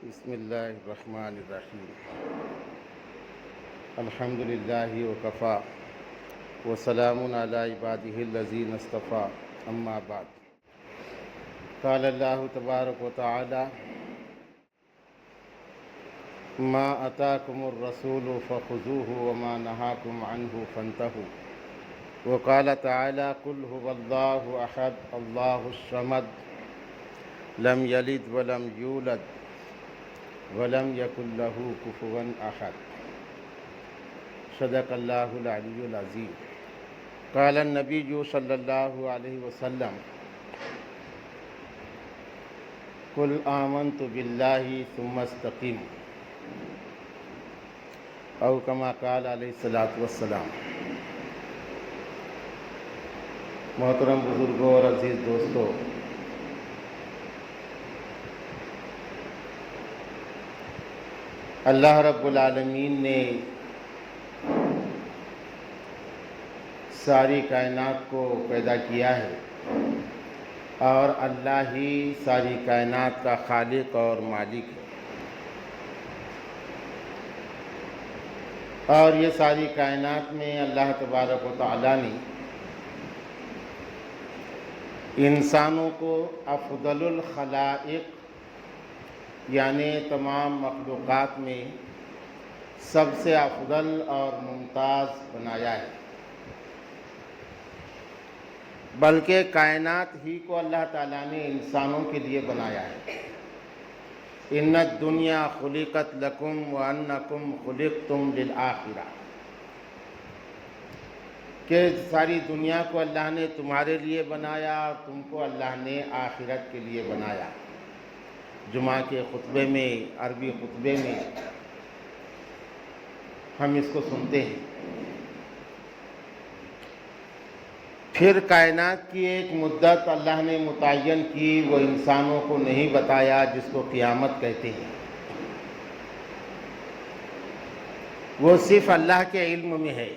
بسم اللہ الرحمن الرحیم الحمد للہ وکفا وسلام علی عبادہ الذین اصطفیٰ اما بعد قال اللہ تبارک وتعالی ما اتاکم الرسول فخذوہ وما نہاکم عنہ فانتہوا وقال تعالی قل هو اللہ احد اللہ الصمد لم یلد ولم یولد ولم یکن لہ کفوا احد صدق اللہ العلی العظیم قال النبی صلی اللہ علیہ وسلم قل آمنت باللہ ثم استقم او کما قال علیہ الصلاۃ والسلام۔ محترم بزرگوں اور عزیز دوستو، اللہ رب العالمین نے ساری کائنات کو پیدا کیا ہے اور اللہ ہی ساری کائنات کا خالق اور مالک ہے، اور یہ ساری کائنات میں اللہ تبارک و تعالیٰ نے انسانوں کو افضل الخلائق یعنی تمام مخلوقات میں سب سے افضل اور ممتاز بنایا ہے، بلکہ کائنات ہی کو اللہ تعالیٰ نے انسانوں کے لیے بنایا ہے۔ ان الدنیا خلقت لکم وانکم خلقتم للآخرہ، کہ ساری دنیا کو اللہ نے تمہارے لیے بنایا اور تم کو اللہ نے آخرت کے لیے بنایا۔ جمعہ کے خطبے میں، عربی خطبے میں ہم اس کو سنتے ہیں۔ پھر کائنات کی ایک مدت اللہ نے متعین کی، وہ انسانوں کو نہیں بتایا، جس کو قیامت کہتے ہیں۔ وہ صرف اللہ کے علم میں ہے۔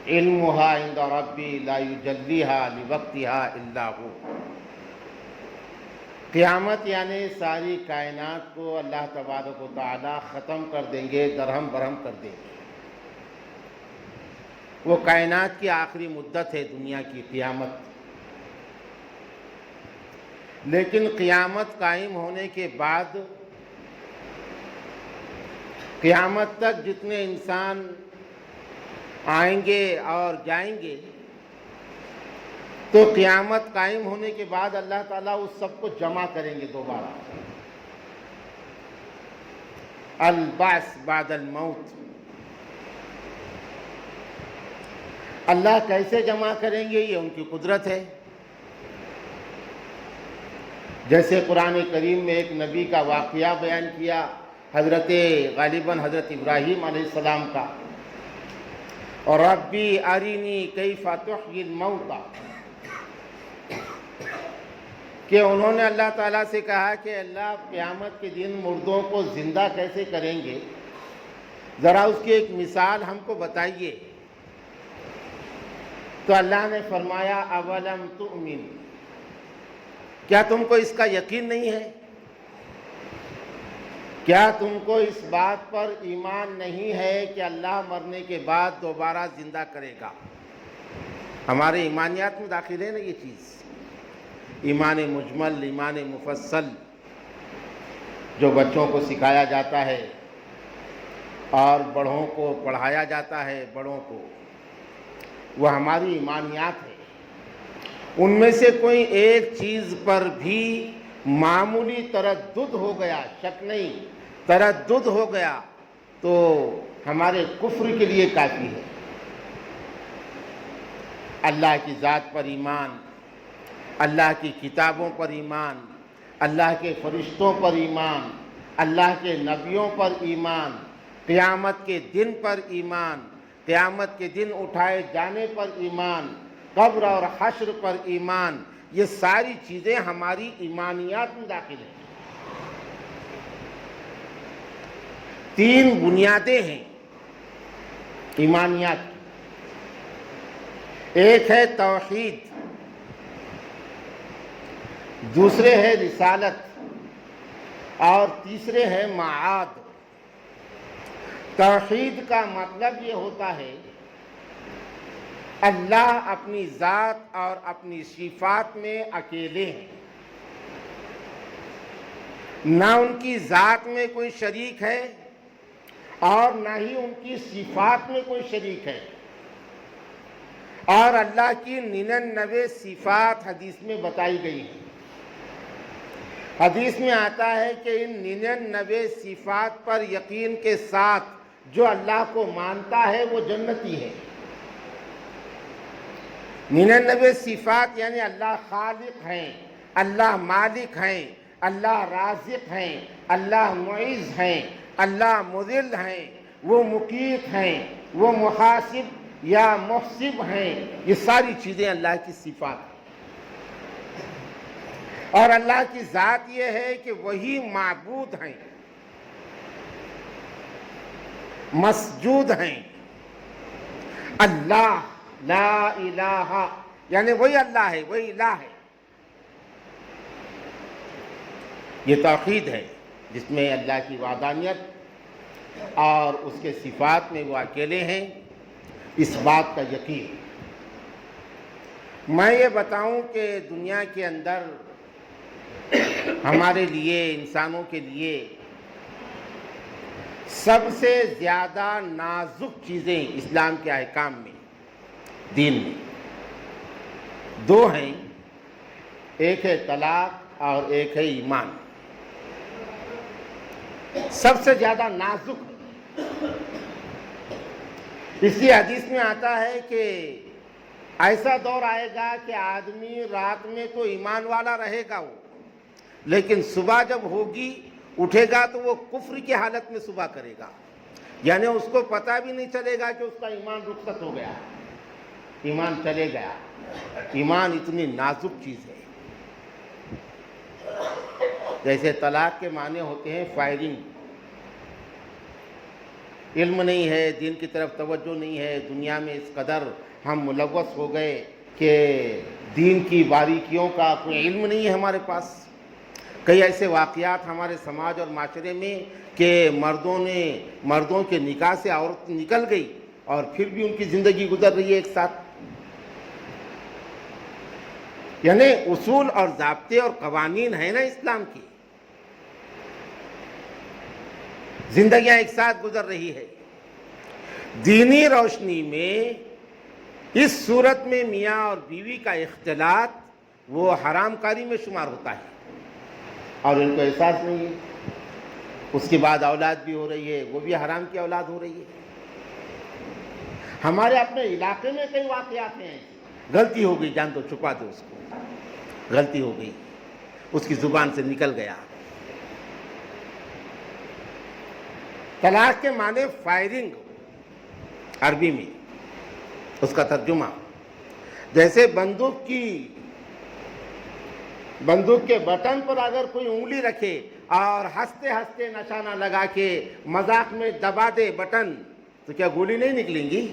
علمھا عند ربی لا یجلیھا لوقتھا الا ہو۔ قیامت یعنی ساری کائنات کو اللہ تبارک و تعالی ختم کر دیں گے، درہم برہم کر دیں گے۔ وہ کائنات کی آخری مدت ہے دنیا کی قیامت۔ لیکن قیامت قائم ہونے کے بعد قیامت تک جتنے انسان آئیں گے اور جائیں گے، تو قیامت قائم ہونے کے بعد اللہ تعالیٰ اس سب کو جمع کریں گے دوبارہ۔ البعث بعد الموت۔ اللہ کیسے جمع کریں گے یہ ان کی قدرت ہے۔ جیسے قرآن کریم میں ایک نبی کا واقعہ بیان کیا، غالباً حضرت ابراہیم علیہ السلام کا، اور ربی ارینی کیف تحیی الموتى، کہ انہوں نے اللہ تعالیٰ سے کہا کہ اللہ قیامت کے دن مردوں کو زندہ کیسے کریں گے، ذرا اس کی ایک مثال ہم کو بتائیے۔ تو اللہ نے فرمایا اولم تؤمن، کیا تم کو اس کا یقین نہیں ہے؟ کیا تم کو اس بات پر ایمان نہیں ہے کہ اللہ مرنے کے بعد دوبارہ زندہ کرے گا؟ ہمارے ایمانیات میں داخل ہے نا یہ چیز، ایمان مجمل، ایمان مفصل، جو بچوں کو سکھایا جاتا ہے اور بڑوں کو پڑھایا جاتا ہے، بڑوں کو، وہ ہماری ایمانیات ہے۔ ان میں سے کوئی ایک چیز پر بھی معمولی تردد ہو گیا، شک نہیں، تردد ہو گیا، تو ہمارے کفر کے لیے کافی ہے۔ اللہ کی ذات پر ایمان، اللہ کی کتابوں پر ایمان، اللہ کے فرشتوں پر ایمان، اللہ کے نبیوں پر ایمان، قیامت کے دن پر ایمان، قیامت کے دن اٹھائے جانے پر ایمان، قبر اور حشر پر ایمان، یہ ساری چیزیں ہماری ایمانیات میں داخل ہیں۔ 3 بنیادیں ہیں ایمانیات کی۔ ایک ہے توحید، دوسرے ہے رسالت، اور تیسرے ہے معاد۔ توحید کا مطلب یہ ہوتا ہے اللہ اپنی ذات اور اپنی صفات میں اکیلے ہیں، نہ ان کی ذات میں کوئی شریک ہے اور نہ ہی ان کی صفات میں کوئی شریک ہے، اور اللہ کی 99 صفات حدیث میں بتائی گئی ہیں۔ حدیث میں آتا ہے کہ ان 99 صفات پر یقین کے ساتھ جو اللہ کو مانتا ہے وہ جنتی ہے۔ 99 صفات یعنی اللہ خالق ہیں، اللہ مالک ہیں، اللہ رازق ہیں، اللہ معز ہیں، اللہ مذل ہیں، وہ مقیت ہیں، وہ محاسب یا محسب ہیں، یہ ساری چیزیں اللہ کی صفات ہیں۔ اور اللہ کی ذات یہ ہے کہ وہی معبود ہیں، مسجود ہیں۔ اللہ لا الہ یعنی وہی اللہ ہے، وہی الہ ہے۔ یہ توحید ہے جس میں اللہ کی وحدانیت اور اس کے صفات میں وہ اکیلے ہیں، اس بات کا یقین۔ میں یہ بتاؤں کہ دنیا کے اندر ہمارے لیے، انسانوں کے لیے سب سے زیادہ نازک چیزیں اسلام کے احکام میں، دین میں، دو ہیں، ایک ہے طلاق اور ایک ہے ایمان۔ سب سے زیادہ نازک ہے، اس لیے حدیث میں آتا ہے کہ ایسا دور آئے گا کہ آدمی رات میں تو ایمان والا رہے گا وہ، لیکن صبح جب ہوگی اٹھے گا تو وہ کفر کی حالت میں صبح کرے گا، یعنی اس کو پتہ بھی نہیں چلے گا کہ اس کا ایمان رخصت ہو گیا، ایمان چلے گیا۔ ایمان اتنی نازک چیز ہے، جیسے طلاق کے معنی ہوتے ہیں فائرنگ، علم نہیں ہے، دین کی طرف توجہ نہیں ہے، دنیا میں اس قدر ہم ملوث ہو گئے کہ دین کی باریکیوں کا کوئی علم نہیں ہے ہمارے پاس۔ کئی ایسے واقعات ہمارے سماج اور معاشرے میں کہ مردوں کے نکاح سے عورت نکل گئی اور پھر بھی ان کی زندگی گزر رہی ہے ایک ساتھ۔ یعنی اصول اور ضابطے اور قوانین ہیں نا اسلام کی، زندگیاں ایک ساتھ گزر رہی ہے۔ دینی روشنی میں اس صورت میں میاں اور بیوی کا اختلاط وہ حرام کاری میں شمار ہوتا ہے، اور ان کو احساس نہیں ہے۔ اس کے بعد اولاد بھی ہو رہی ہے، وہ بھی حرام کی اولاد ہو رہی ہے۔ ہمارے اپنے علاقے میں کئی واقعات ہیں، غلطی ہو گئی، جان تو چھپا دو اس کو، غلطی ہو گئی، اس کی زبان سے نکل گیا۔ طلاق کے معنی فائرنگ عربی میں، اس کا ترجمہ جیسے بندوق کے بٹن پر اگر کوئی انگلی رکھے اور ہنستے ہنستے نشانہ لگا کے مذاق میں دبا دے بٹن، تو کیا گولی نہیں نکلیں گی؟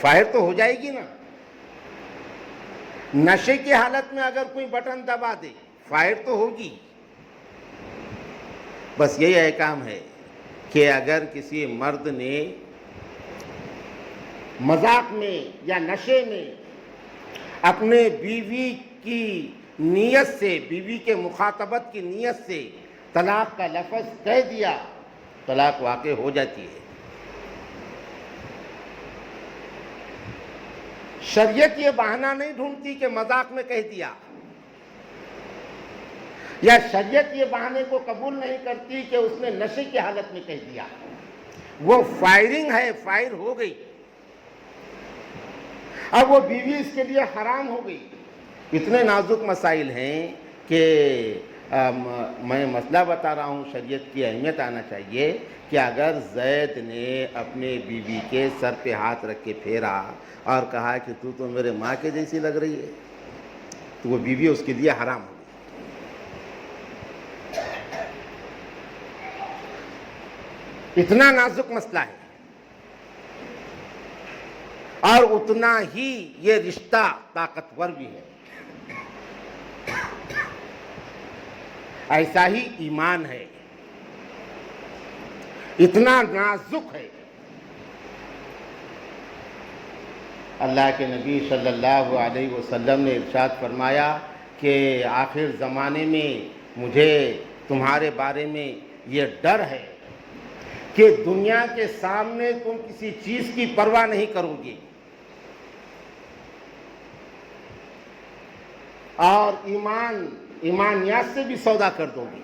فائر تو ہو جائے گی نا۔ نشے کی حالت میں اگر کوئی بٹن دبا دے فائر تو ہوگی۔ بس یہی احکام ہے کہ اگر کسی مرد نے مذاق میں یا نشے میں اپنے بیوی کی نیت سے، بیوی کے مخاطبت کی نیت سے طلاق کا لفظ کہہ دیا، طلاق واقع ہو جاتی ہے۔ شریعت یہ بہانہ نہیں ڈھونڈتی کہ مذاق میں کہہ دیا، یا شریعت یہ بہانے کو قبول نہیں کرتی کہ اس نے نشے کی حالت میں کہہ دیا۔ وہ فائرنگ ہے، فائر ہو گئی، اب وہ بیوی اس کے لیے حرام ہو گئی۔ اتنے نازک مسائل ہیں کہ میں مسئلہ بتا رہا ہوں، شریعت کی اہمیت آنا چاہیے کہ اگر زید نے اپنے بیوی کے سر پہ ہاتھ رکھ کے پھیرا اور کہا کہ تو میرے ماں کے جیسی لگ رہی ہے، تو وہ بیوی اس کے لیے حرام ہو گئی۔ اتنا نازک مسئلہ ہے، اور اتنا ہی یہ رشتہ طاقتور بھی ہے۔ ایسا ہی ایمان ہے، اتنا نازک ہے۔ اللہ کے نبی صلی اللہ علیہ وسلم نے ارشاد فرمایا کہ آخر زمانے میں مجھے تمہارے بارے میں یہ ڈر ہے کہ دنیا کے سامنے تم کسی چیز کی پرواہ نہیں کرو گے اور ایمانیات سے بھی سودا کر دو گے۔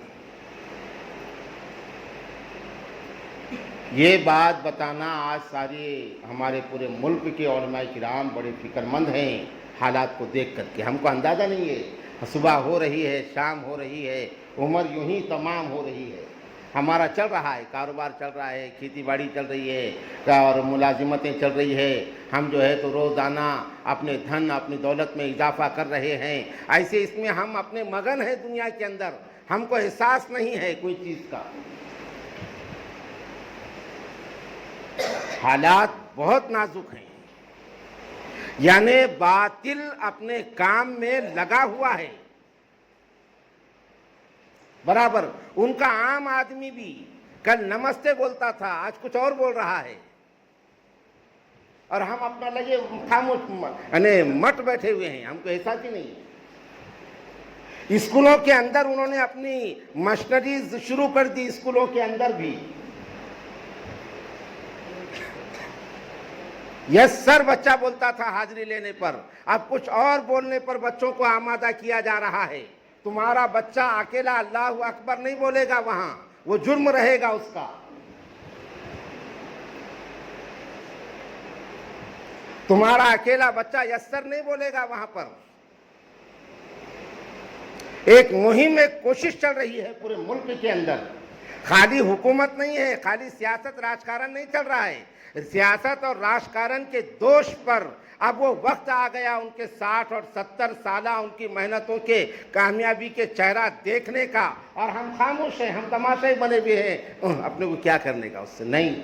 یہ بات بتانا آج سارے ہمارے پورے ملک کے علماء کرام بڑے فکر مند ہیں حالات کو دیکھ کر کے۔ ہم کو اندازہ نہیں ہے، صبح ہو رہی ہے، شام ہو رہی ہے، عمر یوں ہی تمام ہو رہی ہے، ہمارا چل رہا ہے، کاروبار چل رہا ہے، کھیتی باڑی چل رہی ہے اور ملازمتیں چل رہی ہے، ہم جو ہے تو روزانہ اپنے دھن اپنی دولت میں اضافہ کر رہے ہیں۔ ایسے اس میں ہم اپنے مگن ہیں دنیا کے اندر، ہم کو احساس نہیں ہے کوئی چیز کا۔ حالات بہت نازک ہیں، یعنی باطل اپنے کام میں لگا ہوا ہے برابر۔ ان کا عام آدمی بھی کل نمستے بولتا تھا، آج کچھ اور بول رہا ہے، اور ہم اپنا لگے خاموش یعنی مٹ بیٹھے ہوئے ہیں، ہم کو احساس ہی نہیں۔ اسکولوں کے اندر انہوں نے اپنی مشنریز شروع کر دی، اسکولوں کے اندر بھی یس سر بچہ بولتا تھا حاضری لینے پر، اب کچھ اور بولنے پر بچوں کو آمادہ کیا جا رہا ہے۔ تمہارا بچہ اکیلا اللہ اکبر نہیں بولے گا، وہاں وہ جرم رہے گا اس کا۔ تمہارا اکیلا بچہ یس سر نہیں بولے گا وہاں پر۔ ایک مہم میں کوشش چل رہی ہے پورے ملک کے اندر، خالی حکومت نہیں ہے، خالی سیاست راجکارن نہیں چل رہا ہے، سیاست اور راجکارن کے دوش پر اب وہ وقت آ گیا ان کے 60 اور 70 سالہ ان کی محنتوں کے کامیابی کے چہرہ دیکھنے کا، اور ہم خاموش ہیں، ہم تماشائی بنے ہوئے ہیں، اپنے کو کیا کرنے کا اس سے نہیں۔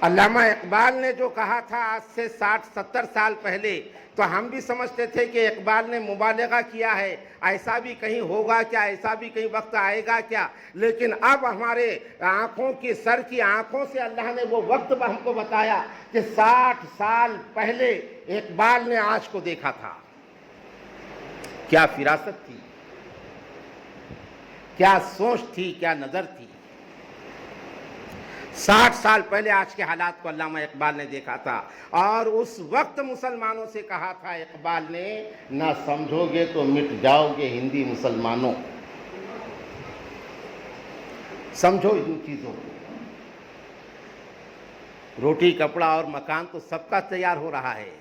علامہ اقبال نے جو کہا تھا آج سے 60-70 سال پہلے، تو ہم بھی سمجھتے تھے کہ اقبال نے مبالغہ کیا ہے، ایسا بھی کہیں ہوگا کیا، ایسا بھی کہیں وقت آئے گا کیا، لیکن اب ہمارے آنکھوں کی سر کی آنکھوں سے اللہ نے وہ وقت ہم کو بتایا کہ 60 سال پہلے اقبال نے آج کو دیکھا تھا۔ کیا فراست تھی، کیا سوچ تھی، کیا نظر تھی۔ 60 سال پہلے آج کے حالات کو علامہ اقبال نے دیکھا تھا، اور اس وقت مسلمانوں سے کہا تھا اقبال نے، نہ سمجھو گے تو مٹ جاؤ گے ہندی مسلمانوں۔ سمجھو ان چیزوں کو۔ روٹی کپڑا اور مکان تو سب کا تیار ہو رہا ہے،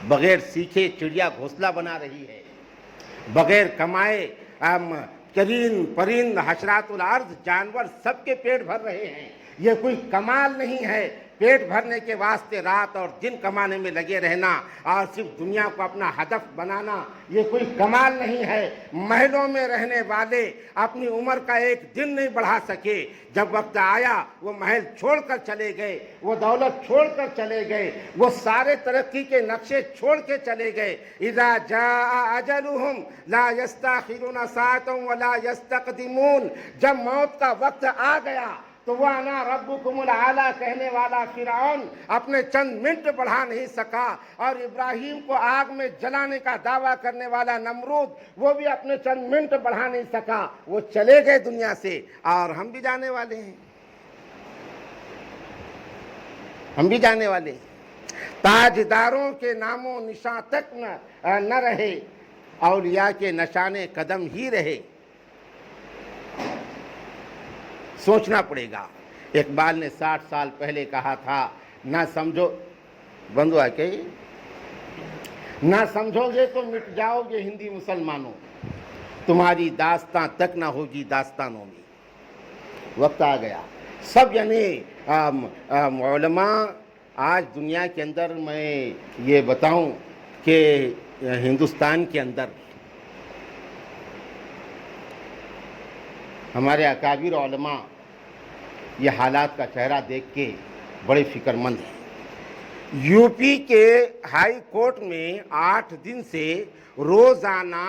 بغیر سیکھے چڑیا گھونسلہ بنا رہی ہے، بغیر کمائے چرند پرند حشرات الارض جانور سب کے پیٹ بھر رہے ہیں۔ یہ کوئی کمال نہیں ہے پیٹ بھرنے کے واسطے رات اور دن کمانے میں لگے رہنا اور صرف دنیا کو اپنا ہدف بنانا، یہ کوئی کمال نہیں ہے۔ محلوں میں رہنے والے اپنی عمر کا ایک دن نہیں بڑھا سکے، جب وقت آیا وہ محل چھوڑ کر چلے گئے، وہ دولت چھوڑ کر چلے گئے، وہ سارے ترقی کے نقشے چھوڑ کے چلے گئے۔ اذا جاء اجلهم لا يستاخرون ساعة ولا يستقدمون۔ جب موت کا وقت آ گیا تو وہ انا ربکم الاعلی کہنے والا فرعون اپنے چند منٹ بڑھا نہیں سکا، اور ابراہیم کو آگ میں جلانے کا دعویٰ کرنے والا نمرود وہ بھی اپنے چند منٹ بڑھا نہیں سکا، وہ چلے گئے دنیا سے، اور ہم بھی جانے والے ہیں، ہم بھی جانے والے ہیں۔ تاجداروں کے نام و نشان تک نہ رہے، اولیاء کے نشان قدم ہی رہے۔ سوچنا پڑے گا۔ اقبال نے 60 سال پہلے کہا تھا، نہ سمجھو بندو آ کے نہ سمجھو گے تو مٹ جاؤ گے ہندی مسلمانوں، تمہاری داستان تک نہ ہوگی داستانوں میں۔ وقت آ گیا سب، یعنی علماء آج دنیا کے اندر، میں یہ بتاؤں کہ ہندوستان کے اندر ہمارے اکابر علماء یہ حالات کا چہرہ دیکھ کے بڑے فکر مند ہیں۔ یو پی کے ہائی کورٹ میں 8 دن سے روزانہ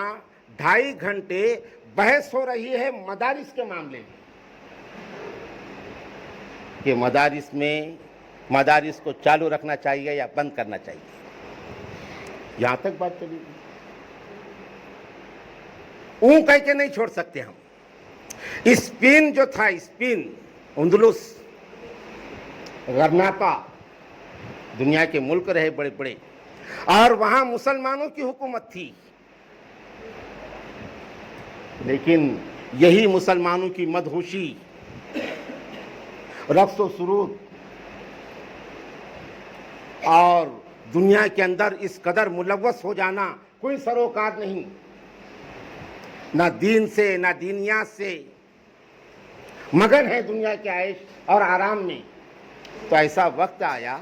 2.5 گھنٹے بحث ہو رہی ہے مدارس کے معاملے میں کہ مدارس کو چالو رکھنا چاہیے یا بند کرنا چاہیے. یہاں تک بات چلی گئی. اون کہہ کے نہیں چھوڑ سکتے ہم. اسپین جو تھا، اسپین، اندلس، غرناطہ، دنیا کے ملک رہے بڑے بڑے، اور وہاں مسلمانوں کی حکومت تھی، لیکن یہی مسلمانوں کی مدہوشی، رقص و سرود اور دنیا کے اندر اس قدر ملوث ہو جانا کوئی سروکار نہیں، نہ دین سے نہ دینیات سے، مگن ہے دنیا کے عیش اور آرام میں. تو ایسا وقت آیا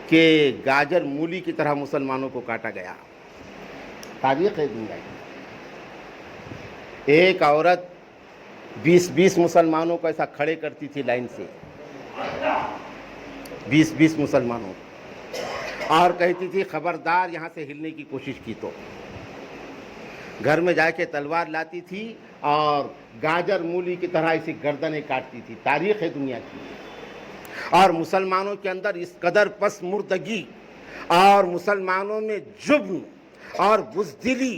کہ گاجر مولی کی طرح مسلمانوں کو کاٹا گیا. تاریخ ہے دنیا کی. ایک عورت 20 مسلمانوں کو ایسا کھڑے کرتی تھی لائن سے، 20 مسلمانوں، اور کہتی تھی خبردار یہاں سے ہلنے کی کوشش کی تو. گھر میں جا کے تلوار لاتی تھی اور گاجر مولی کی طرح ایسی گردنیں کاٹتی تھی. تاریخ ہے دنیا کی. اور مسلمانوں کے اندر اس قدر پس مردگی اور مسلمانوں میں جبن اور بزدلی،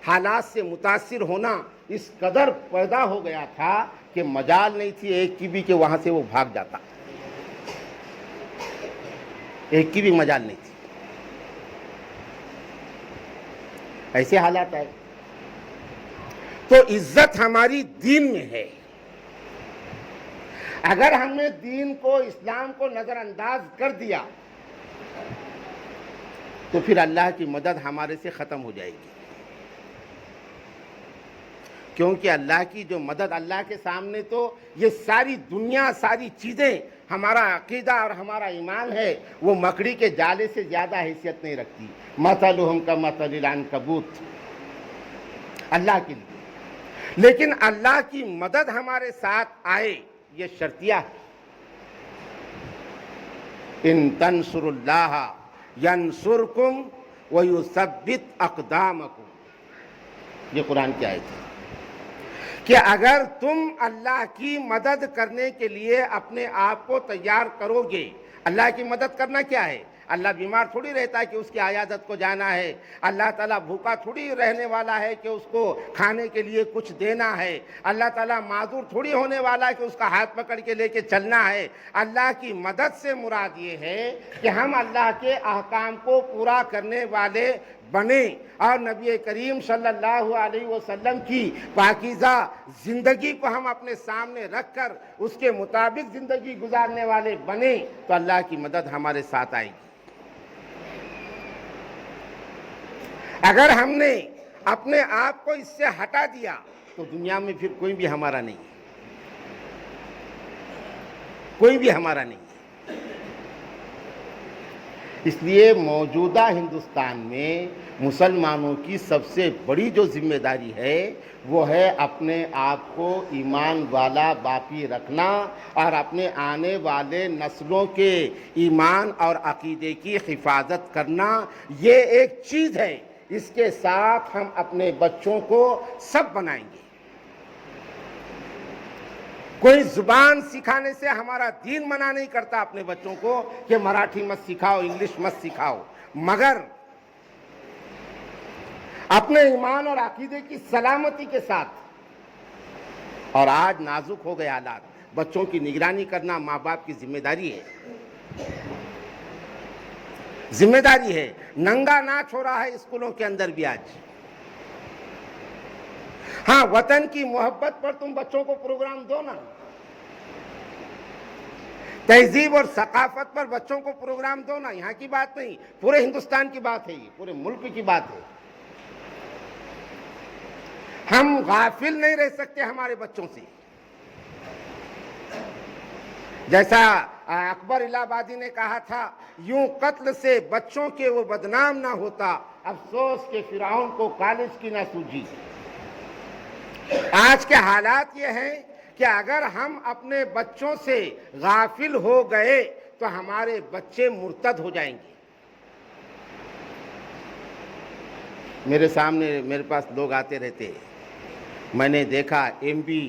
حالات سے متاثر ہونا اس قدر پیدا ہو گیا تھا کہ مجال نہیں تھی ایک کی بھی کہ وہاں سے وہ بھاگ جاتا. ایک کی بھی مجال نہیں تھی. ایسے حالات آئے. تو عزت ہماری دین میں ہے. اگر ہم نے دین کو، اسلام کو نظر انداز کر دیا تو پھر اللہ کی مدد ہمارے سے ختم ہو جائے گی. کیونکہ اللہ کی جو مدد، اللہ کے سامنے تو یہ ساری دنیا، ساری چیزیں، ہمارا عقیدہ اور ہمارا ایمان ہے، وہ مکڑی کے جالے سے زیادہ حیثیت نہیں رکھتی. مثلہم کمثل العنکبوت، اللہ کے لیے. لیکن اللہ کی مدد ہمارے ساتھ آئے، یہ شرطیہ ہے. ان تنصروا اللہ ینصرکم ویثبت اقدامکم، یہ قرآن کی آیت ہے کہ اگر تم اللہ کی مدد کرنے کے لیے اپنے آپ کو تیار کرو گے. اللہ کی مدد کرنا کیا ہے؟ اللہ بیمار تھوڑی رہتا ہے کہ اس کی عیادت کو جانا ہے. اللہ تعالیٰ بھوکا تھوڑی رہنے والا ہے کہ اس کو کھانے کے لیے کچھ دینا ہے. اللہ تعالیٰ معذور تھوڑی ہونے والا ہے کہ اس کا ہاتھ پکڑ کے لے کے چلنا ہے. اللہ کی مدد سے مراد یہ ہے کہ ہم اللہ کے احکام کو پورا کرنے والے بنے اور نبی کریم صلی اللہ علیہ وسلم کی پاکیزہ زندگی کو ہم اپنے سامنے رکھ کر اس کے مطابق زندگی گزارنے والے بنے تو اللہ کی مدد ہمارے ساتھ آئے گی. اگر ہم نے اپنے آپ کو اس سے ہٹا دیا تو دنیا میں پھر کوئی بھی ہمارا نہیں، کوئی بھی ہمارا نہیں. اس لیے موجودہ ہندوستان میں مسلمانوں کی سب سے بڑی جو ذمہ داری ہے وہ ہے اپنے آپ کو ایمان والا باقی رکھنا اور اپنے آنے والے نسلوں کے ایمان اور عقیدے کی حفاظت کرنا. یہ ایک چیز ہے. اس کے ساتھ ہم اپنے بچوں کو سب بنائیں گے. کوئی زبان سکھانے سے ہمارا دین منع نہیں کرتا اپنے بچوں کو کہ مراٹھی مت سکھاؤ، انگلش مت سکھاؤ، مگر اپنے ایمان اور عقیدے کی سلامتی کے ساتھ. اور آج نازک ہو گئے حالات. بچوں کی نگرانی کرنا ماں باپ کی ذمہ داری ہے. ذمہ داری ہے. ننگا ناچ ہو رہا ہے اسکولوں کے اندر بھی آج. ہاں، وطن کی محبت پر تم بچوں کو پروگرام دو نا. تہذیب اور ثقافت پر بچوں کو پروگرام دو نا. یہاں کی بات نہیں، پورے ہندوستان کی بات ہے، یہ پورے ملک کی بات ہے. ہم غافل نہیں رہ سکتے ہمارے بچوں سے. جیسا اکبر الہ آبادی نے کہا تھا، یوں قتل سے بچوں کے وہ بدنام نہ ہوتا، افسوس کہ فرعون کو کالج کی نہ سوجی. آج کے حالات یہ ہیں کہ اگر ہم اپنے بچوں سے غافل ہو گئے تو ہمارے بچے مرتد ہو جائیں گے. میرے سامنے میرے پاس لوگ آتے رہتے ہیں. میں نے دیکھا ایم بی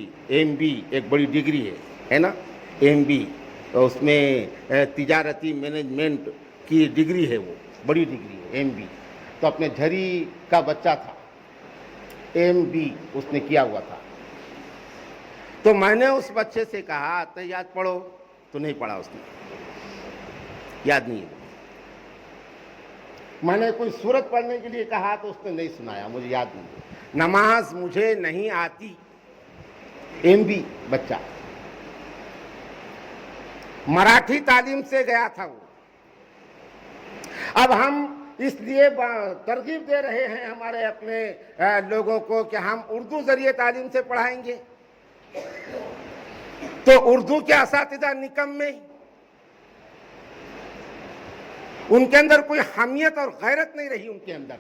ایک بڑی ڈگری ہے نا, ایم بی, اس میں تجارتی مینجمنٹ کی ڈگری ہے, وہ بڑی ڈگری ہے ایم بی. تو اپنے جھری کا بچہ تھا, ایم بی اس نے کیا ہوا تھا. تو میں نے اس بچے سے کہا تحیات پڑھو, تو نہیں پڑھا اس نے, یاد نہیں ہے. میں نے کوئی سورت پڑھنے کے لیے کہا تو اس نے نہیں سنایا, مجھے یاد نہیں. نماز مجھے نہیں آتی, ایم بی بچہ, مراٹھی تعلیم سے گیا تھا وہ. اب ہم اس لیے ترغیب دے رہے ہیں ہمارے اپنے لوگوں کو کہ ہم اردو ذریعے تعلیم سے پڑھائیں گے. تو اردو کے اساتذہ نکمے, ان کے اندر کوئی حمیت اور غیرت نہیں رہی ان کے اندر.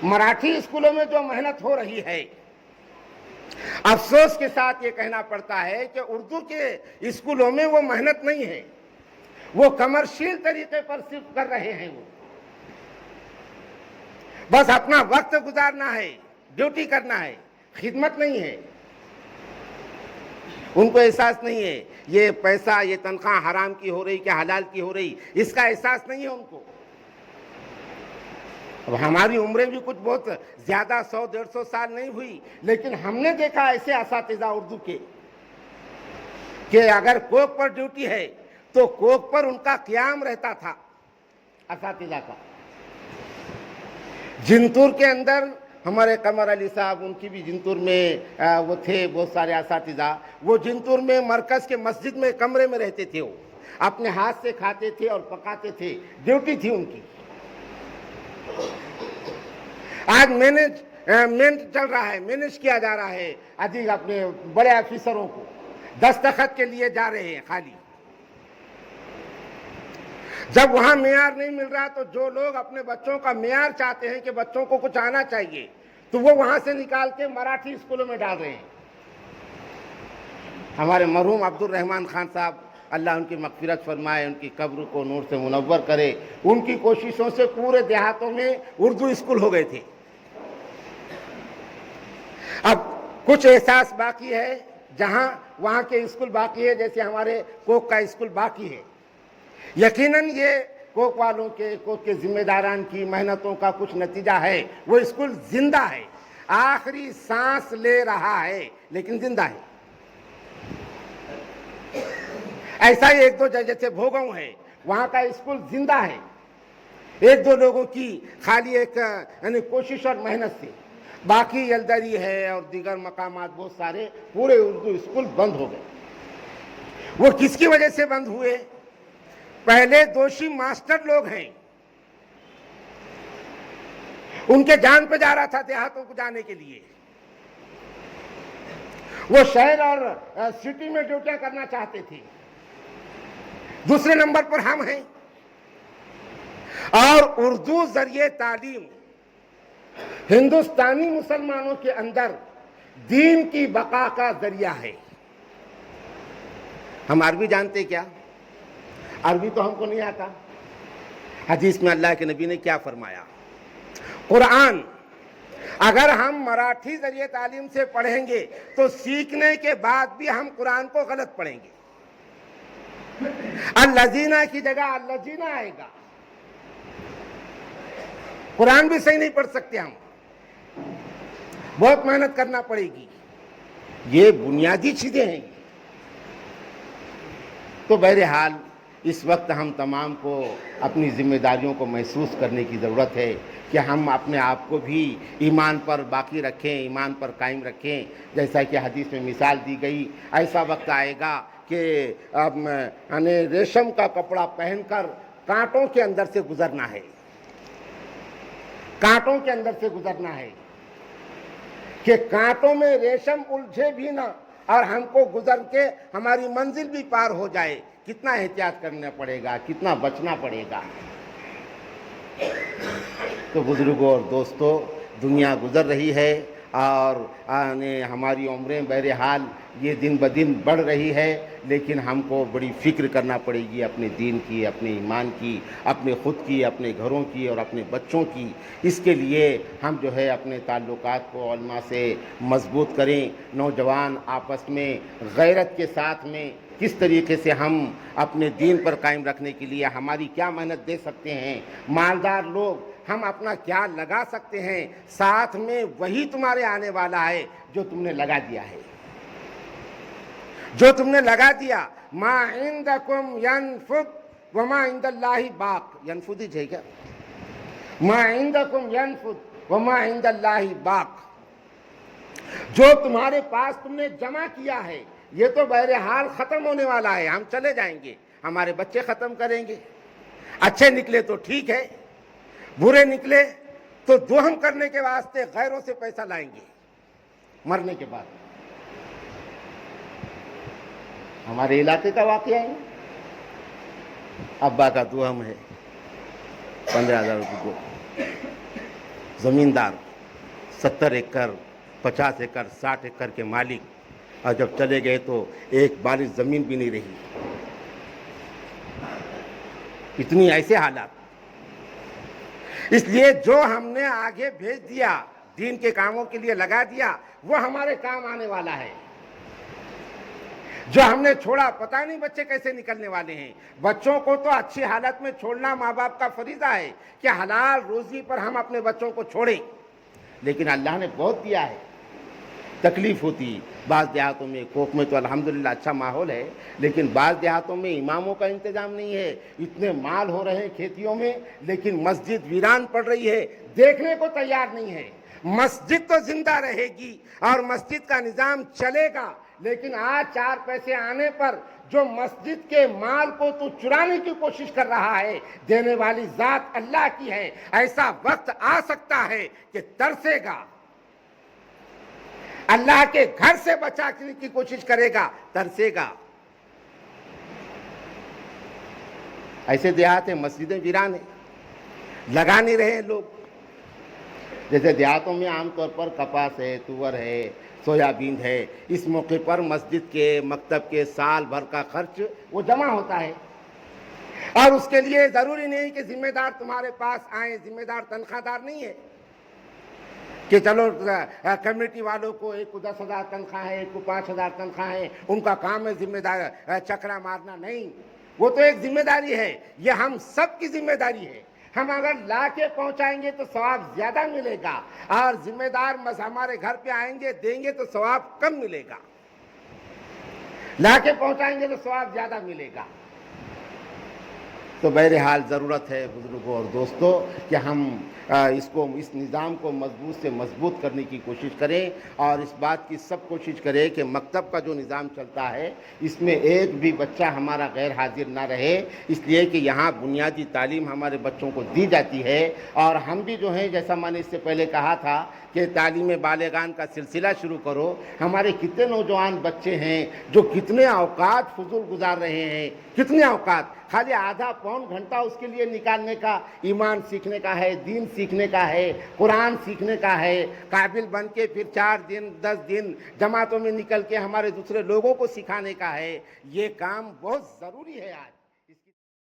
مراٹھی اسکولوں میں جو محنت ہو رہی ہے, افسوس کے ساتھ یہ کہنا پڑتا ہے کہ اردو کے اسکولوں میں وہ محنت نہیں ہے, وہ کمرشیل طریقے پر صرف کر رہے ہیں. وہ بس اپنا وقت گزارنا ہے, ڈیوٹی کرنا ہے, خدمت نہیں ہے. ان کو احساس نہیں ہے یہ پیسہ, یہ تنخواہ حرام کی ہو رہی کہ حلال کی ہو رہی, اس کا احساس نہیں ہے ان کو. اب ہماری عمریں بھی کچھ بہت زیادہ 100-150 سال نہیں ہوئی, لیکن ہم نے دیکھا ایسے اساتذہ اردو کے کہ اگر کوک پر ڈیوٹی ہے تو کوک پر ان کا قیام رہتا تھا اساتذہ کا. جنتور کے اندر ہمارے قمر علی صاحب, ان کی بھی جنتور میں وہ تھے بہت سارے اساتذہ. وہ جنتور میں مرکز کے مسجد میں کمرے میں رہتے تھے, وہ اپنے ہاتھ سے کھاتے تھے اور پکاتے تھے, ڈیوٹی تھی ان کی. آج مینج چل رہا ہے, مینج کیا جا رہا ہے, ادھیک اپنے بڑے افیسروں کو دستخط کے لیے جا رہے ہیں خالی. جب وہاں معیار نہیں مل رہا تو جو لوگ اپنے بچوں کا معیار چاہتے ہیں کہ بچوں کو کچھ آنا چاہیے, تو وہ وہاں سے نکال کے مراٹھی اسکولوں میں ڈال رہے ہیں. ہمارے مرحوم عبد الرحمان خان صاحب, اللہ ان کی مغفرت فرمائے, ان کی قبر کو نور سے منور کرے, ان کی کوششوں سے پورے دیہاتوں میں اردو اسکول ہو گئے تھے. اب کچھ احساس باقی ہے, جہاں وہاں کے اسکول باقی ہے, جیسے ہمارے کوک کا اسکول باقی ہے. یقیناً یہ کوک والوں کے, کوک کے ذمہ داران کی محنتوں کا کچھ نتیجہ ہے. وہ اسکول زندہ ہے, آخری سانس لے رہا ہے, لیکن زندہ ہے. ایسا ہی ایک دو جیسے بھوگاؤں ہے, وہاں کا اسکول زندہ ہے. ایک دو لوگوں کی خالی ایک یعنی کوشش اور محنت سے, باقی یلدری ہے اور دیگر مقامات بہت سارے, پورے اردو اسکول بند ہو گئے. وہ کس کی وجہ سے بند ہوئے؟ پہلے دوشی ماسٹر لوگ ہیں, ان کے جان پہ جا رہا تھا دیہاتوں کو جانے کے لیے. وہ شہر اور سٹی میں ڈیوٹیاں کرنا چاہتے تھے. دوسرے نمبر پر ہم ہیں. اور اردو ذریعے تعلیم ہندوستانی مسلمانوں کے اندر دین کی بقا کا ذریعہ ہے. ہم عربی جانتے کیا؟ عربی تو ہم کو نہیں آتا. حدیث میں اللہ کے نبی نے کیا فرمایا؟ قرآن اگر ہم مراٹھی ذریعے تعلیم سے پڑھیں گے تو سیکھنے کے بعد بھی ہم قرآن کو غلط پڑھیں گے. الذین کی جگہ الذین آئے گا. قرآن بھی صحیح نہیں پڑھ سکتے ہم, بہت محنت کرنا پڑے گی. یہ بنیادی چیزیں ہیں. تو بہرحال اس وقت ہم تمام کو اپنی ذمہ داریوں کو محسوس کرنے کی ضرورت ہے کہ ہم اپنے آپ کو بھی ایمان پر باقی رکھیں, ایمان پر قائم رکھیں. جیسا کہ حدیث میں مثال دی گئی, ایسا وقت آئے گا کہ یعنی ریشم کا کپڑا پہن کر کانٹوں کے اندر سے گزرنا ہے, کانٹوں کے اندر سے گزرنا ہے کہ کانٹوں میں ریشم الجھے بھی نہ اور ہم کو گزر کے ہماری منزل بھی پار ہو جائے. کتنا احتیاط کرنا پڑے گا, کتنا بچنا پڑے گا. تو بزرگوں اور دوستوں, دنیا گزر رہی ہے اور ہماری عمریں بہرحال یہ دن بدن بڑھ رہی ہے، لیکن ہم کو بڑی فکر کرنا پڑے گی اپنے دین کی، اپنے ایمان کی، اپنے خود کی، اپنے گھروں کی اور اپنے بچوں کی۔ اس کے لیے ہم جو ہے اپنے تعلقات کو علماء سے مضبوط کریں، نوجوان آپس میں غیرت کے ساتھ میں کس طریقے سے ہم اپنے دین پر قائم رکھنے کے لیے ہماری کیا محنت دے سکتے ہیں، مالدار لوگ ہم اپنا کیا لگا سکتے ہیں، ساتھ میں وہی تمہارے آنے والا ہے جو تم نے لگا دیا ہے، جو تم نے لگا دیا۔ ما عندکم ینفد وما عند اللہ باق، ینفد ہی ہے کیا؟ ما عندکم ینفد وما عند اللہ باق، جو تمہارے پاس تم نے جمع کیا ہے یہ تو بہرحال ختم ہونے والا ہے، ہم چلے جائیں گے، ہمارے بچے ختم کریں گے، اچھے نکلے تو ٹھیک ہے، برے نکلے تو دوہم کرنے کے واسطے غیروں سے پیسہ لائیں گے مرنے کے بعد۔ ہمارے علاقے کا واقعہ ہے، ابا کا دوہم ہے 15,000 روپے کو، زمیندار 70 ایکڑ 50 ایکڑ 60 ایکڑ کے مالک، اور جب چلے گئے تو ایک بالش زمین بھی نہیں رہی۔ اتنی ایسے حالات۔ اس لیے جو ہم نے آگے بھیج دیا، دین کے کاموں کے لیے لگا دیا، وہ ہمارے کام آنے والا ہے۔ جو ہم نے چھوڑا پتہ نہیں بچے کیسے نکلنے والے ہیں۔ بچوں کو تو اچھی حالت میں چھوڑنا ماں باپ کا فریضہ ہے کہ حلال روزی پر ہم اپنے بچوں کو چھوڑیں، لیکن اللہ نے بہت دیا ہے، تکلیف ہوتی۔ بعض دیہاتوں میں، کوک میں تو الحمدللہ اچھا ماحول ہے، لیکن بعض دیہاتوں میں اماموں کا انتظام نہیں ہے، اتنے مال ہو رہے ہیں کھیتیوں میں، لیکن مسجد ویران پڑ رہی ہے، دیکھنے کو تیار نہیں ہے۔ مسجد تو زندہ رہے گی اور مسجد کا نظام چلے گا، لیکن آج 4 پیسے آنے پر جو مسجد کے مال کو تو چرانے کی کوشش کر رہا ہے، دینے والی ذات اللہ کی ہے۔ ایسا وقت آ سکتا ہے کہ ترسے گا، اللہ کے گھر سے بچانے کی کوشش کرے گا، ترسے گا۔ ایسے دیہات ہیں مسجدیں ویران ہیں، لگا نہیں رہے لوگ۔ جیسے دیہاتوں میں عام طور پر کپاس ہے، تور ہے، سویابین ہے، اس موقع پر مسجد کے، مکتب کے سال بھر کا خرچ وہ جمع ہوتا ہے، اور اس کے لیے ضروری نہیں کہ ذمہ دار تمہارے پاس آئیں، ذمہ دار تنخواہ دار نہیں ہے کہ چلو کمیٹی والوں کو ایک کو 10,000 تنخواہ ہے، ایک کو 5,000 تنخواہ ہے، ان کا کام ہے ذمہ دار چکرا مارنا، نہیں، وہ تو ایک ذمہ داری ہے، یہ ہم سب کی ذمہ داری ہے۔ ہم اگر لا کے پہنچائیں گے تو ثواب زیادہ ملے گا، اور ذمہ دار ہمارے گھر پہ آئیں گے دیں گے تو ثواب کم ملے گا، لا کے پہنچائیں گے تو ثواب زیادہ ملے گا۔ تو بہرحال ضرورت ہے بزرگوں اور دوستوں کہ ہم اس نظام کو مضبوط سے مضبوط کرنے کی کوشش کریں، اور اس بات کی سب کوشش کریں کہ مکتب کا جو نظام چلتا ہے اس میں ایک بھی بچہ ہمارا غیر حاضر نہ رہے، اس لیے کہ یہاں بنیادی تعلیم ہمارے بچوں کو دی جاتی ہے، اور ہم بھی جو ہیں جیسا میں نے اس سے پہلے کہا تھا کہ تعلیم بالغان کا سلسلہ شروع کرو۔ ہمارے کتنے نوجوان بچے ہیں جو کتنے اوقات فضول گزار رہے ہیں، کتنے اوقات، خالی آدھا پون گھنٹہ اس کے لیے نکالنے کا، ایمان سیکھنے کا ہے، دین سیکھنے کا ہے، قرآن سیکھنے کا ہے، قابل بن کے پھر 4 دن 10 دن جماعتوں میں نکل کے ہمارے دوسرے لوگوں کو سکھانے کا ہے۔ یہ کام بہت ضروری ہے آج۔